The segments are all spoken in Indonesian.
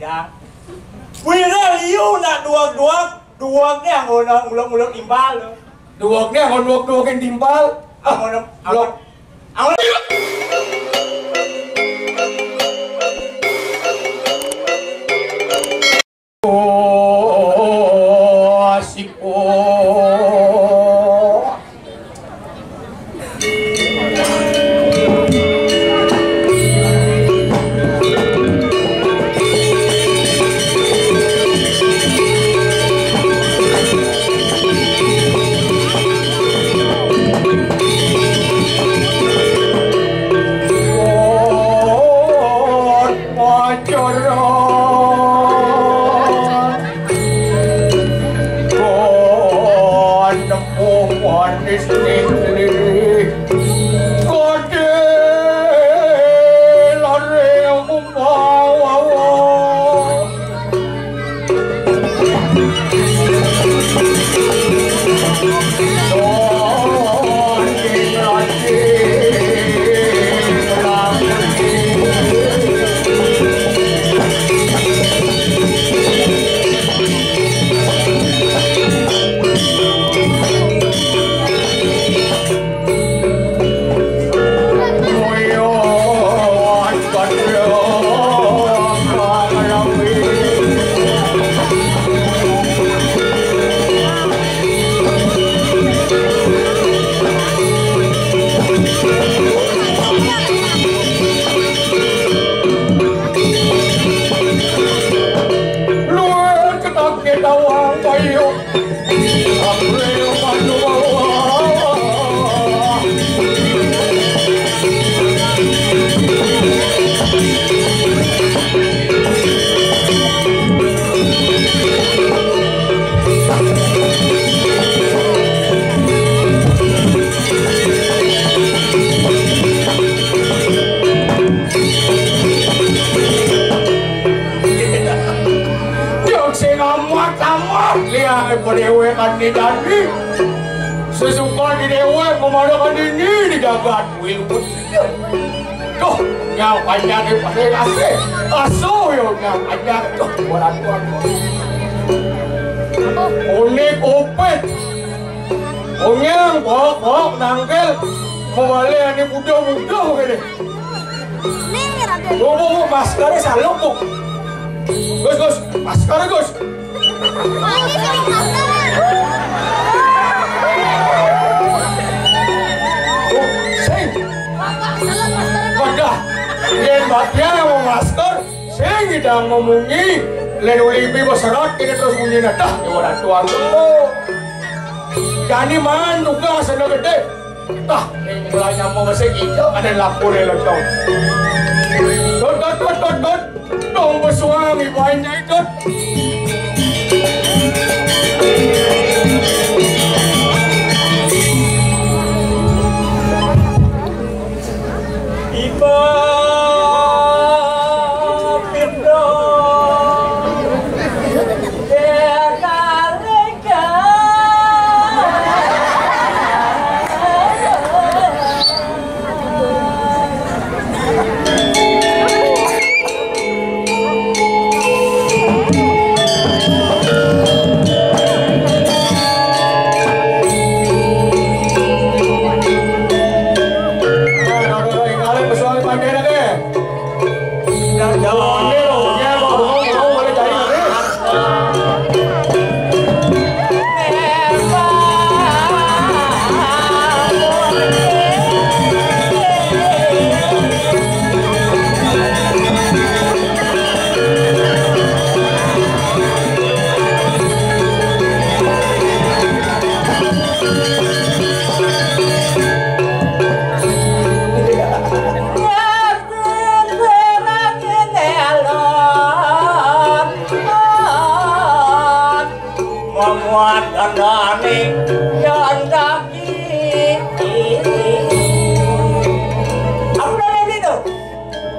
ya. Wira liu nak duag ni ang ulog timbal. Duag ni ang duag timbal. Ang Padewekan ni Dani sesuka di dewa memadakan ini di dagat wilput tuh yang panjang di pasir kasih aso yang panjang tuh orang tua unik opet onyang bok nangkel kembali ini muda gini tuh maskarnya salung tuh Gus maskarnya Gus Dia mau masker, saya tidak ngomongi lelulibi masyarakat ini terus bunyi dah ya orang tua tu. Jadi man juga sana gede, dah ini mulai nyamuk masih hijau ada lapor lelang. Dot, dong bersuami banyak itu.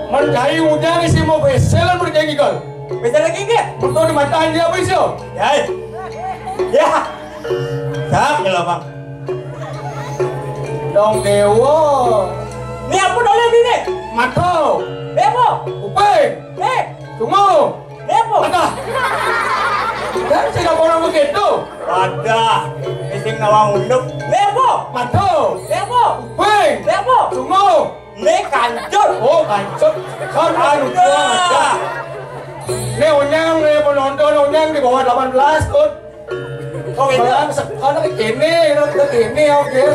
Mencari udang isi mau beselan berjanji kau. Besar lagi ke? Betul di mataan dia apa isu? Ya. Sak ya bang. Dong dewa. Ni apa dah lebih ni? Mato. Demo. Upeng. Eh. Tunggu. Lepo. Ada. Dan sing orang begitu. Ada. Sing nawang unduk. Lepo. Matu. Lepo. Weng. Lepo. Tunggu. Ne kancut. Oh, kancut. Kan lupa ada. Ne onyang ne penonton onyang di bawah 18 tuh. Kok itu? Kalau ini, oke.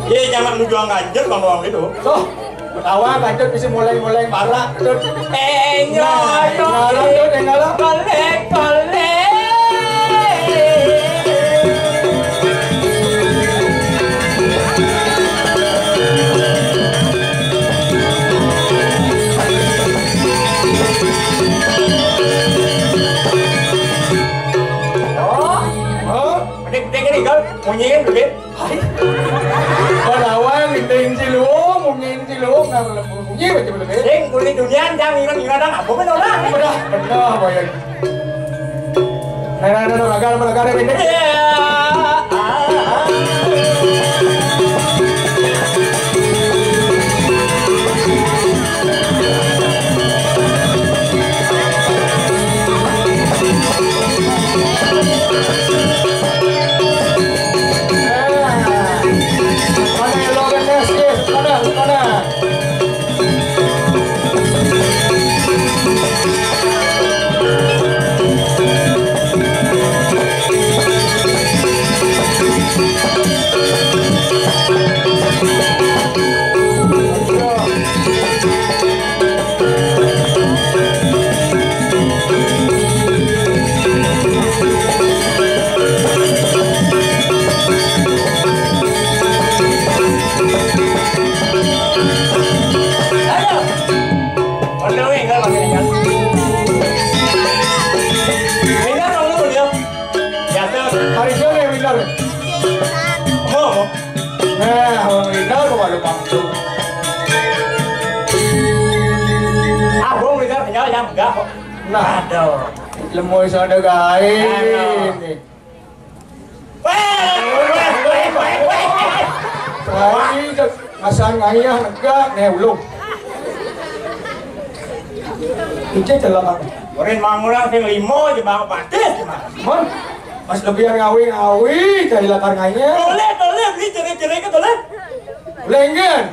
Iya, jangan lu jual kancut bang doang itu. So, ketawa kancut bisa mulai parah. Nyala. Kolek. Munyiin duit. Padawan nginting cilung, munyiin cilung, nggak munyi baca betul. Sing kulit dunia jangan ngilang apa pun orang. Benar boyan. Nah, agak ini. Nah, lemui sana gain. Ini asal ngayah negak neulung. Ije celaka. Oren mangulang sing 5 jebak patis gimana? Mon, mas lebihan ngawi dari latar ngayah. Toleh beli cerik-cerik ke toleh. Lenggen.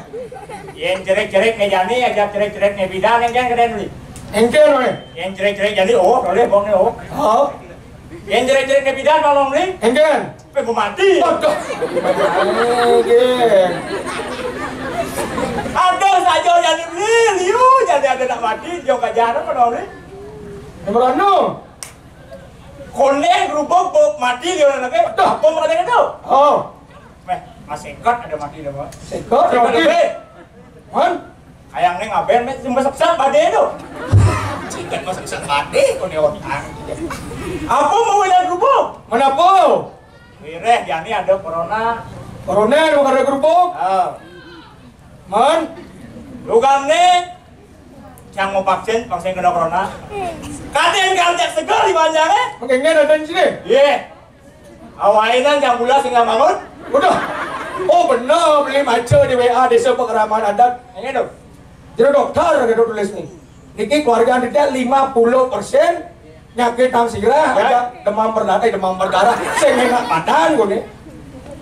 Yang cerik-cerik ne jani aja cerik-cerik ne bidan yang keren beli. Engkel oi. Yang cerik-cerik jadi toleh bong ne Oh. Yang cerik-cerik ne bidan mau beli. Engkel. Pe mati. Aduh. Engkel. Ada saja jadi beli, liu jadi ada nak mati, jauh kajaran pada beli. Nomor anu. Koneng rubok mati dia orang lagi. Apa mau kata itu? Oh. Masih ekor ada mati dah, Pak. Sekot mati. Man. Ayang neng ngaben met masak bade itu. Cikan masak bade kau ni orang. Apa mau lihat rubok? Mana po? Wireh, yani ada corona. Corona mau ada kerupuk. Man. Lugan ni yang mau vaksin kena corona. Kaden kerja segar di banyak Mengengin ada di sini. Iya. Awalnya yang mula singgah bangun. Udah. Oh benar beli maca di WA desa Pekeraman Adat. Ini dong. Jadi dokter ada tulis nih. Niki keluarga Anda 50% nyakit tang sirah, ada demam berdarah. Saya nggak padan gue nih.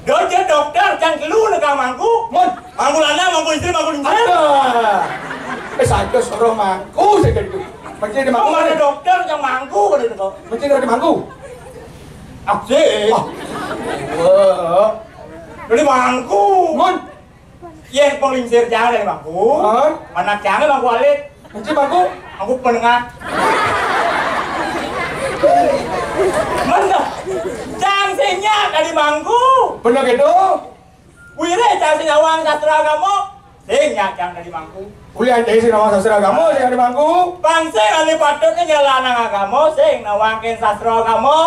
Dia dokter yang keluar negara mangku. Mangku lana, mangku istri, mangku lincah. Ada. Saja suruh mangku saya jadi. Macam di mangku. Ada dokter yang mangku kan itu. Macam di mangku. Aksi. Dari mangku. Yang penglingsir jangan dari mangku. Anak jangan mangku alik. Macam mangku. Mangku penengah. Mana? Jangan senyak dari mangku. Benar gitu. Wire jangan senyawang sastra kamu. Senyak jangan dari mangku. Kuliah jadi sing nawang sastra kamu sing di mangku. Bangsa kali patutnya nyalanan kamu sing nawangin sastra kamu.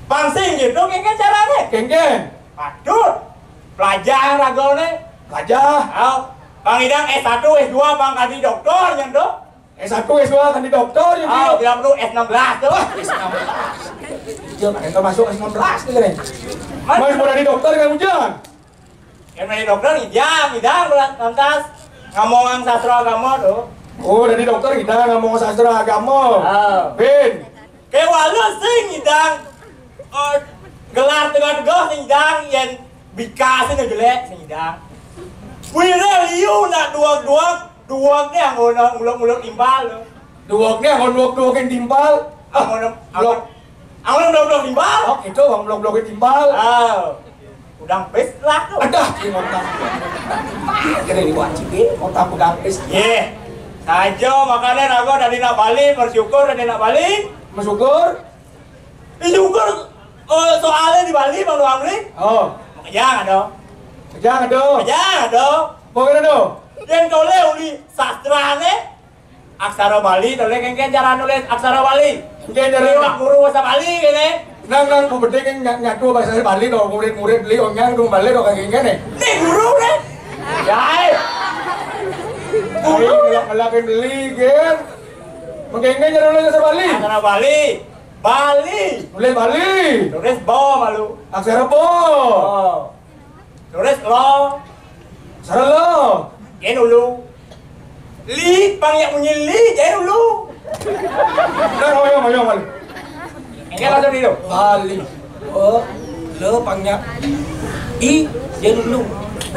Pangsing gitu kengken caranya. Kengken. Patut. Pelajar ragone. Pelajar. Ayo. Bang Idang S1, S2, Bang Kadi dokter yang do. S1, S2 kan di dokter yang ayo, tidak perlu S16 tuh. S16. Jangan yang termasuk S16 nih kan. Mas mau dari dokter kan hujan. Yang dari dokter Idang berat lantas ngomongan sastra kamu tuh. Oh, dari dokter kita ngomong sastra agama. Ben. Kewalu sing ngidang gelar tengah-tengah sing ngidang yen bika sing jelek sing ngidang. Wire liu nak duang ni angon ulok timbal. Duok ni angon duok timbal. Angon timbal. Oh, itu angon blok timbal. Udang pes lah tu. Ada di ngotak. Kena dibuat cikit, ngotak udang pes. Ye. Saja makanya aku dari nak balik bersyukur dari nak balik. Bersyukur. Syukur soalnya di Bali Bang Doang ni. Oh, Jangan ada. jangan do. Jangan ada. Mau kena do. Dan kau uli sastra ni aksara Bali, toleh kengken cara nulis aksara Bali. Kengken cara Lewat guru bahasa Bali kene. Nang penting nyatu bahasa Bali do, murid beli orang dong Bali do kayak gini. Ni guru ni. Jai. Guru ngelakin beli gen. Mengkengken cara nulis bahasa Bali. Aksara Bali. Bali. Nulis Bali. Tulis bo malu. Aksara po. Oh. Tulis lo. Aksara lo. Jangan dulu. Li pang yang bunyi li jangan dulu. Nah, ayo Bali. Enggak ada dulu. Bali. Oh, lo pangnya I jangan dulu.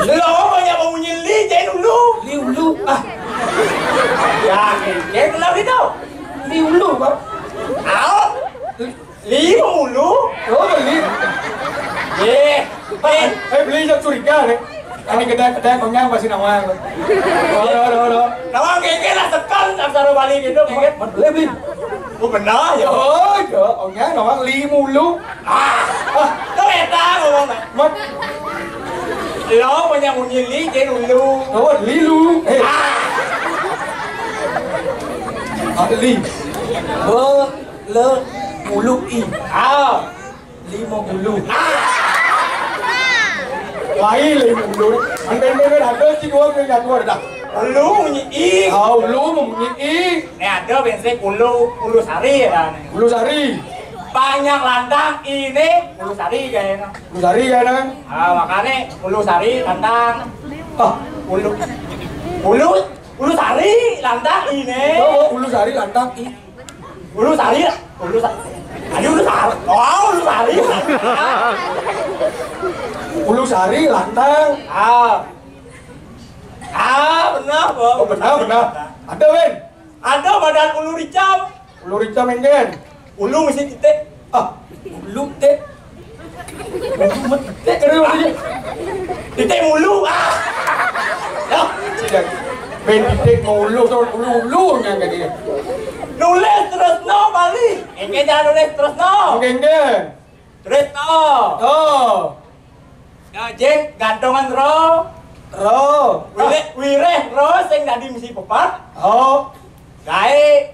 Lo pang yang bunyi li jangan dulu. Li ulu ah. Ya, jangan dulu itu. Li ulu Pak. Au. Li mulu. Oh, beli. Ye. Beli yang curiga nih. Ini kedai konyang masih nawang. Oh. Nawang keke lah sekal aksara Bali gitu keke. Beli. Oh benar ya. Oh, konyang nawang li mulu. Lo eta ngomong nak. Mat. Lo punya bunyi li jangan dulu. Oh, li lu. Li. Le mulu i. Li mau mulu. Lain li mulu. Anten ada sih dua dah. Ulu bunyi i. Oh, lu mau i. Nih ada bensin ulu sari ya. Ulu sari. Banyak landang ini ulu sari kayaknya. Ulu sari kan? Makanya ulu sari landang. Ulu sari landang ini. Oh, ulu sari lantang i. Ulu sari. Aduh ulu sari. Oh, ulu sari. Ulu sari lantang. Benar, Bang. Oh, benar. Ada, Ben. Ada badan ulu ricam. Ulu rica mengen. Ulu mesti titik. Ulu tek. Ulu tek kena ulu. Titik mulu. Dah. Ben titik mulu ulu yang dia. Nulis terus no Bali. Engke jangan nulis terus no. Mengen. Terus no. Oh. Ya jeng gantongan ro. Wireh ro sing dadi mesti pepat. Oh. Gae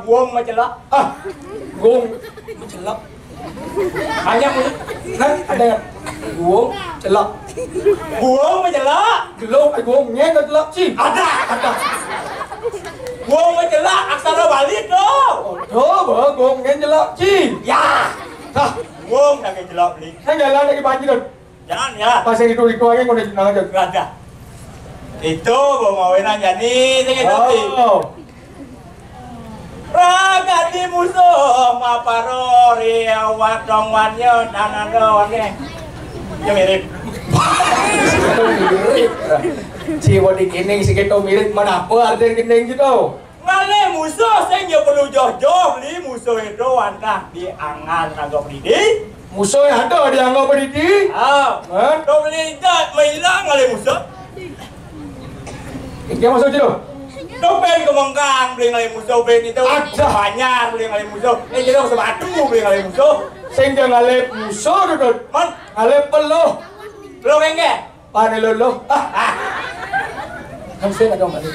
buang macelak. Gong celak. Hanya Ada gong celak. buang macelak. Gelong gong nyen celak sih. Ada. Buang macelak aksara Bali do. Oh, gong nyen celak sih. Ya. Buang dah celak beli. Saya jalan lagi banjir. Jangan ya. Pas itu aja kau dah aja. Enggak ada. Itu mau nanya nih, saya ngerti. Raga di musuh maparori wadong wanyo danado nih. Ya mirip. Si wadi kening si keto mirip mana apa artian kening gitu. Ngale musuh saya nggak perlu jauh-jauh beli musuh itu antah di angan agak beli. Musuh yang ada dianggap berdiri. Kau beli itu mainlah ngale musuh. Dia masuk je tu. Dopen kemengkang beli ngale musuh ben itu ada banyak beli ngale musuh. Jadi sebatu beli ngale musuh. Sehingga ngale musuh tu. Man, Ngale peluh. belum enggak? Pane lolo. Kan saya ada ngale.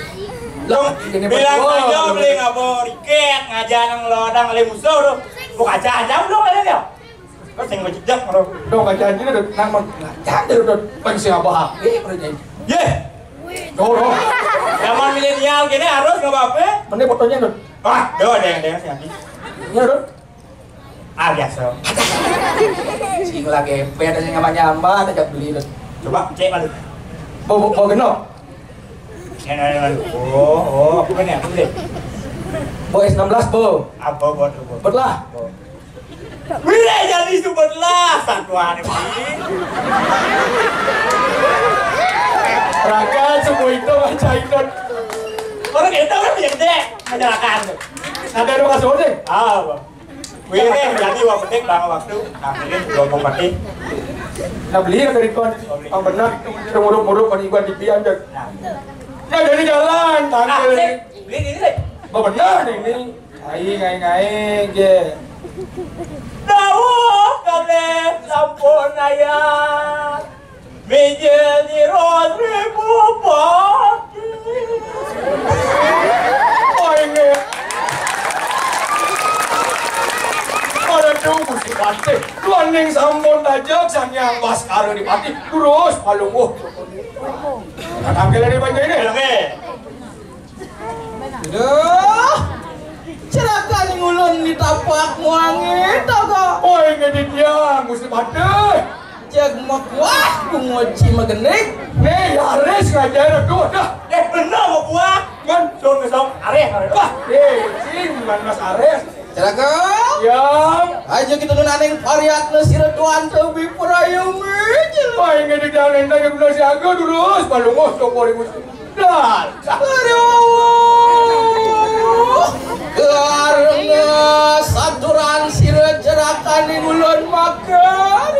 Bilang aja beli ngabor iket ngajar nang lodang ngale musuh tu. Bukan aja belum ngale dia. Kau sing ngejejak bro. Dong ngajar ni tu nang ngajar tu pensi abah. Ye. Dorong. Zaman milenial gini harus nggak apa-apa. Mana fotonya tu? Do ada sih nanti. Ya tu. Biasa. Sing lagi peda sing nyamba-nyamba tak beli tu. Coba cek balik. Bawa kena. Oh, apa nih? Apa sih? Boy 16 bo. Apa buat? Betlah. Bila jadi subetlah satuan ini. Raga semua itu baca itu. Orang itu kan punya gede, menjelakan. Ada rumah sore. Ah, wih, jadi waktu waktu, akhirnya belum mati. Nah beli dari tuan, ang benar, muruk-muruk paniguan di pian dek. Nah jadi jalan, tampil. Beli ini deh. Oh benar ini. Ngai je. Dawah kalian sampun ayat, menjadi ribu pagi. Oh ini. Orang tu mesti pasti. Tuan ning sampun tajak sanyang baskara di pati. Terus palunguh. Nah tampil dari banyak ini. Oke. Duh, cerakan ngulun di tapak muangit agak. Oh ini dia mesti pati. Jag makwah kungoci magenik. Nih Ares ngajar tu dah. Benar mau buah. Man, Sun kesong, Ares. wah, sing Mas Ares. Cerakan. Yang Aja kita nunaneng variat nesira tuan tebi perayung meja. wah ini di jalan tadi benar siaga terus palunguh toko ribu. Dah. Aduh, karena saturan sira cerakan di ngulun makan.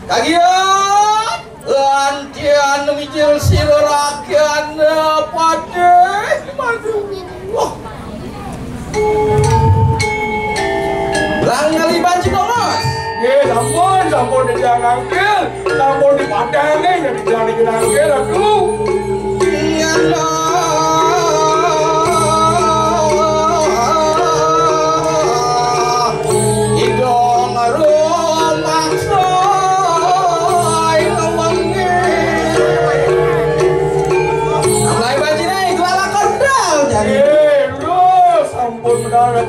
Kagian, lantian mijil sira rakyat pada madu. Langgali banci Thomas. Sampun di jalan angkel, sampun di padang jadi jalan di angkel aku. Idong rumah soy ngewangi. Langgali banci nih kelala kondal jadi. Terus sampun mendarat.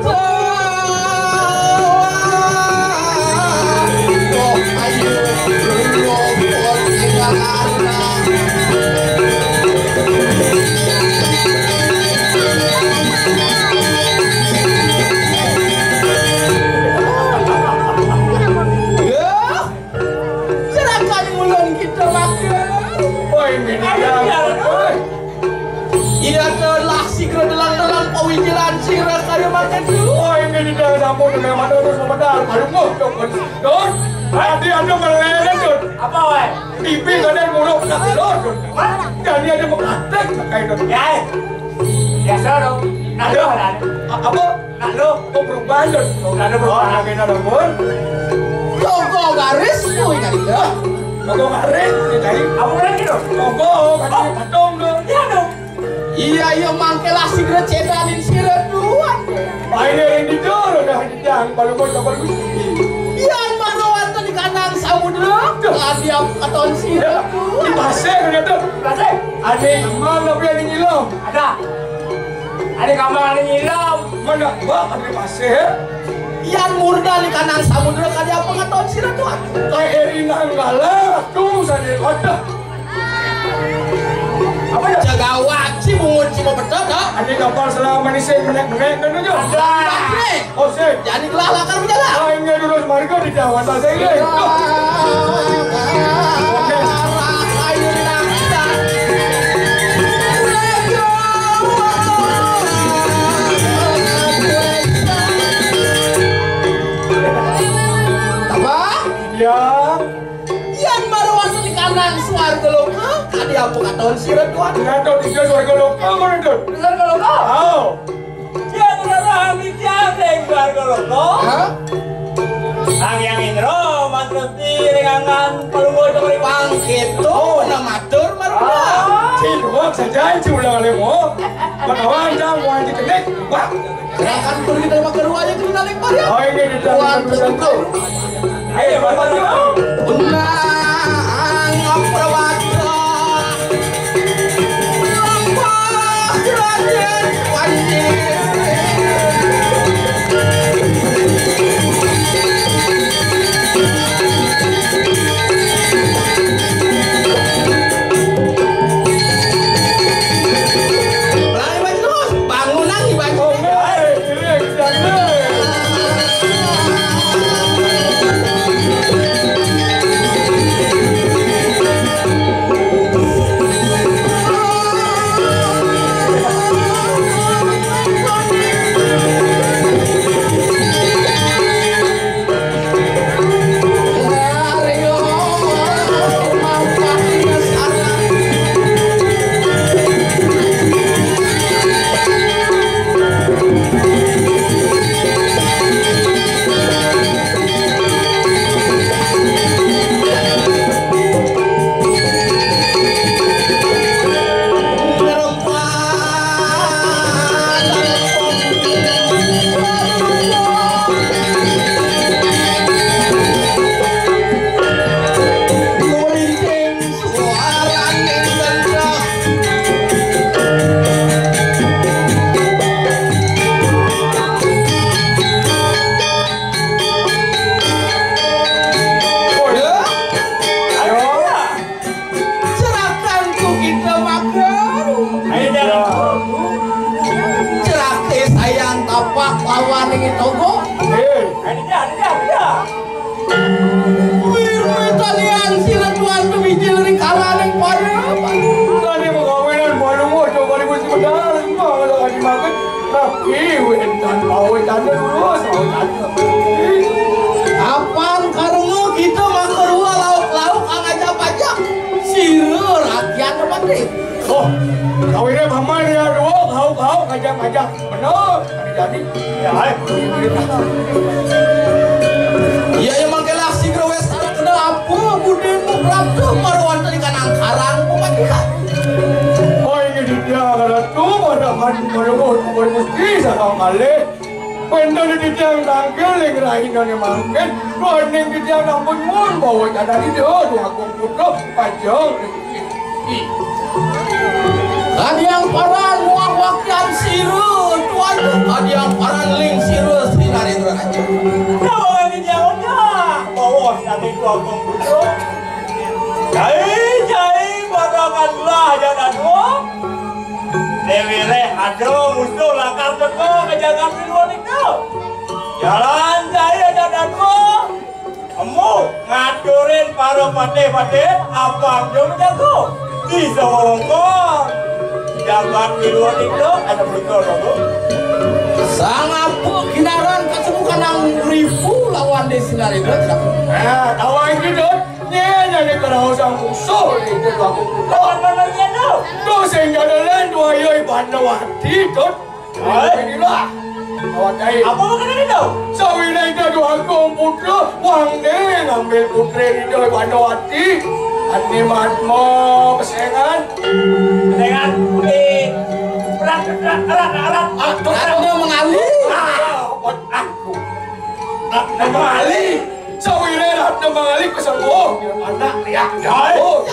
Oh ini di dalam sampun dengan mata terus memedal. Palunguh Don. Tadi ada meleleh Don. Apa weh? Pipi kadang muruk nak Don. Jadi ada mengatakan pakai Don. Ya, biasa dong. Nak lu ada? Apa? Nak lu? Oh perubahan Don. Ada perubahan. Lagi ada Don. Toko garis tuh ingat ya. Toko ngarit jadi. Apa lagi dong? Toko kaki patong Don. Ya dong. Iya mangkelah sigret cedanin siret duan. Ini yang dijor dah dijang palunguh coba lu. Yang marawan tuh di kanan samudera. Tadi aku katon siret Di duan. pasir kan tu. Kasih. Ada mana biar ni ngilam. Ada. Ada kamar ada nyilam. Mana bak ada pasir. Yang murda di kanan samudera tadi aku katon siret duan. Kayak Erina ngalah tu sana ada. Apa ya? Jaga wajib mengunci mau betul tak? Ada kapal selama ni saya menek-menek kan tu. Ada. Oh saya. Jadi kelalakan berjalan. Ah ingat dulu marga di Jawa saya ni. Ya. Yang baru waktu di kanan suarga loka tadi aku katon siret tuan. Ngato tiga warga lokal mana tu? Bener kalau kau? Oh. Ya bener ambil jadeng keluarga lo kau. Hah? Yang Indro mantrus diri kangen pelunggu itu beri Pangkit tuh namatur maruda. Ciluak saja ciulang lemo. Pakawan dah mau anjing kedek. Wah. Gerakan tur kita makan ruangnya kita naik parian. Oh ini di dalam Tuan Ayo bapak dulu. Unang aprawata. Apa Raden Panji. tapak lawan yang Togo. Ini dia. Wih, Italian sila tuan tu bijil ring kalaneng pada. Tadi mengawinkan baru mau coba dibuat sebentar, semua kalau lagi makan. Tapi wentan bawa tanda dulu, sama tanda. Apaan karena kita makan dua lauk-lauk angajak pajak. Sira rakyat tempat ni. Oh, kawinnya mama dia dua, kau ngajak-ngajak. Benar, jadi. Ya, Iya emang kelak si growes kena apa budemu berapa marwan tadi kan angkaran pemajikan. oh ini dia kalau tu baru mesti sama kali. Benda di tiang tangkel yang rahin dan mangken, running di tiang nampun mun bawa jadi dia dua komputer panjang. Ada yang paran muak wakian siru tuan tu. Ada yang paran ling siru Sri Narendra aja. Kau ini jauhnya. Bawa nanti dua komputer. Jai, barakanlah jangan dua. Dewi Reh, aduh musuh lakar teko kejagaan di luar itu. Jalan saya jangan dua. Kamu ngaturin para pate-pate apa yang jago. Di Songkong. Jagat di luar itu ada betul logo. Sang apa kinaran kesemukan ang ribu lawan Desi Narendra. Tawain gitu. Jadi kalau sang musuh itu aku Mana-mananya tu? tu sehingga dalam dua yoi bandawati tu. Inilah. Awak Apa makan itu? Sawina itu dua komputer, wang deh ngambil putri itu bandawati. Ani matmo pesengan. Dengan erat. Ratna mengalir. Ratna mengalir. Sawina Ratna mengalir kesembuh. Anak lihat jauh.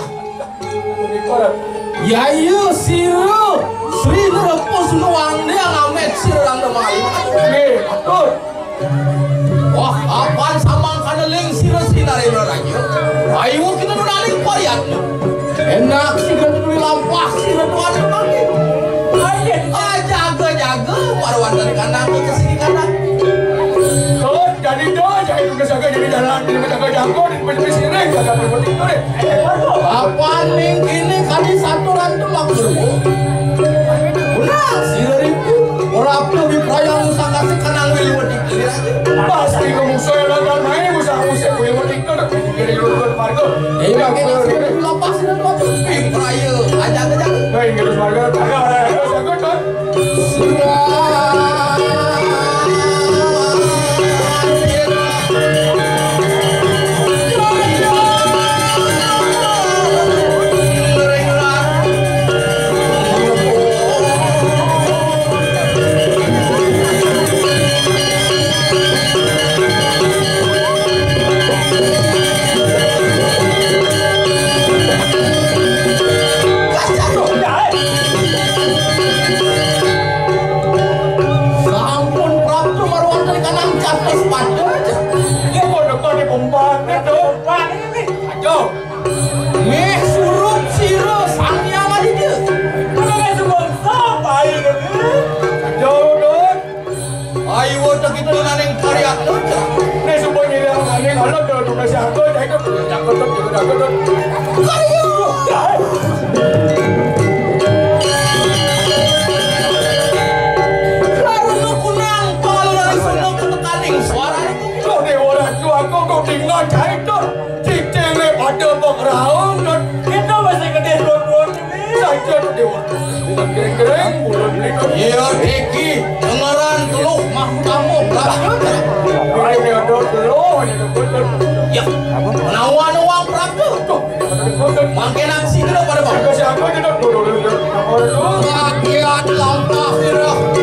Ya iya siru Sri Nerepus nuang dia ngamet siru Ratna mengalir. Betul. Wah apaan samang kaneling siru Sri Narendra aja. Ayo kita nunaling pariat. Enak sih kan dulu lampah siru tuan temannya. Jaga marwan dari kanan ke sini kanan. Jadi dah, jadi tugas agak jadi jalan, jadi jaga jago, di besi sireng, jaga berpotik tu deh. Apaan nih kini kali satu rantum makhluk. Benar siru itu. Orang lebih perayaan usah kasih kanang wili wadik kiri aja. Pasti kamu saya lakukan main, usah wili wadik tu dah. Kiri lurus marga. Iya kini siru lepas siru tuan tu. Perayaan aja. Baik, lurus marga. Jaga tu. Iya Deki, dengeran dulu makhluk kamu berapa? Ya, menawan uang berapa? Makin aksi dulu pada bang. Rakyat lampah kira.